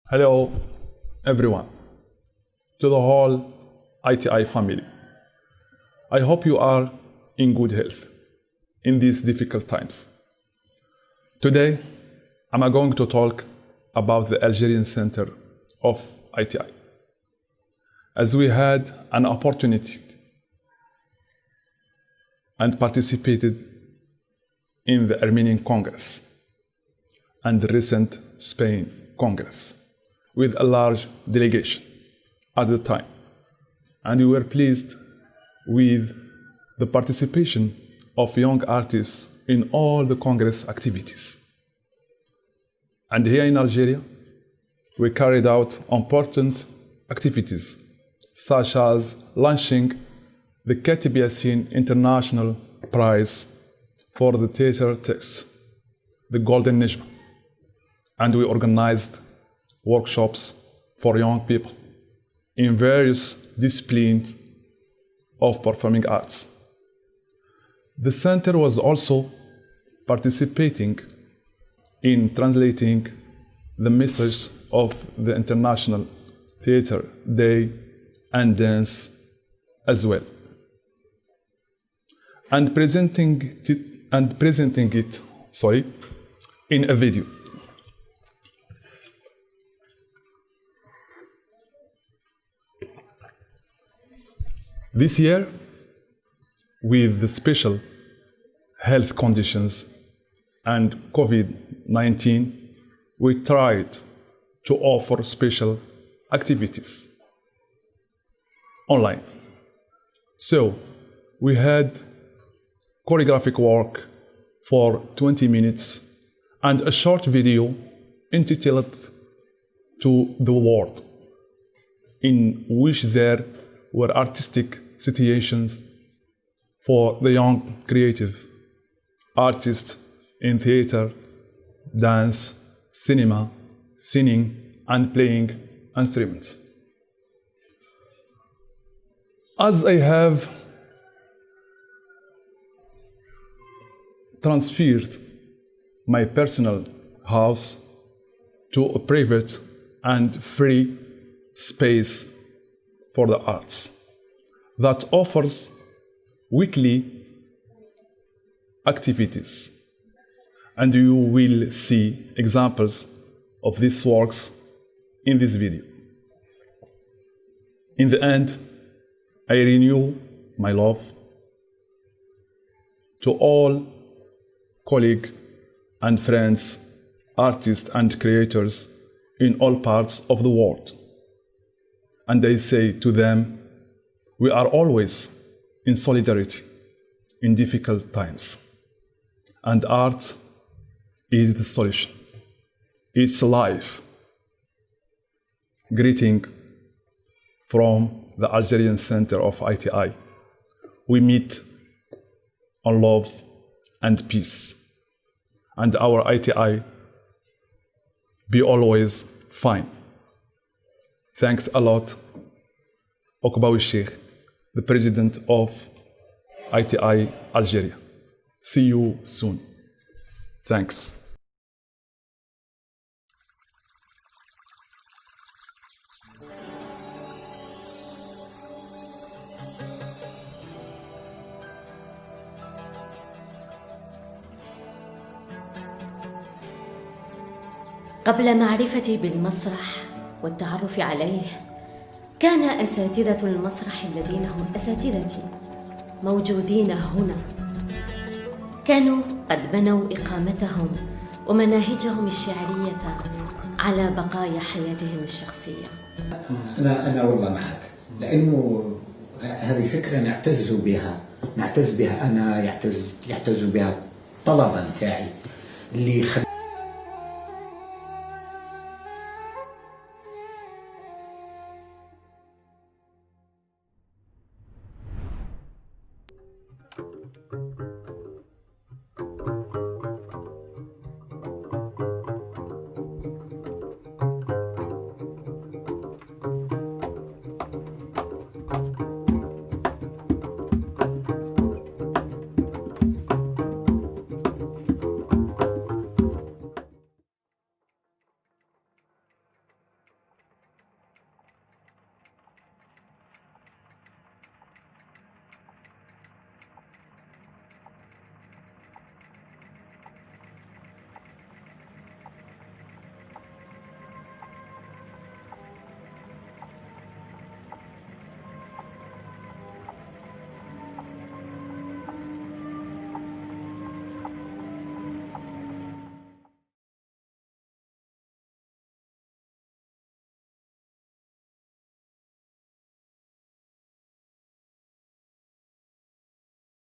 Hello, everyone, to the whole ITI family. I hope you are in good health in these difficult times. Today, I'm going to talk about the Algerian Centre of ITI, as we had an opportunity and participated in the Armenian Congress and the recent Spain Congress with a large delegation at the time. And we were pleased with the participation of young artists in all the Congress activities. And here in Algeria, we carried out important activities, such as launching the Katib Yassin International Prize for the theater text, the Golden Nejma. And we organized workshops for young people in various disciplines of performing arts. The center was also participating in translating the message of the International Theater Day and Dance as well, and presenting it in a video. This year, with the special health conditions and COVID-19, we tried to offer special activities online. So, we had choreographic work for 20 minutes and a short video entitled "To the World," in which there were artistic situations for the young creative artists in theater, dance, cinema, singing, and playing instruments. As I have transferred my personal house to a private and free space for the arts that offers weekly activities, and you will see examples of these works in this video. In the end, I renew my love to all colleagues and friends, artists and creators in all parts of the world. And I say to them, we are always in solidarity in difficult times. And art is the solution. It's life. Greeting from the Algerian Centre of ITI. We meet on love and peace. And our ITI be always fine. Thanks a lot, Okbawi Sheikh, the president of ITI Algeria. See you soon. Thanks. قبل معرفتي بالمسرح والتعرف عليه، كان أساتذة المسرح الذين هم أساتذتي موجودين هنا. كانوا قد بنوا إقامتهم ومناهجهم الشعرية على بقايا حياتهم الشخصية. أنا والله معك، لأنه هذه فكرة نعتز بها أنا، يعتز بها الطلبة نتاعي اللي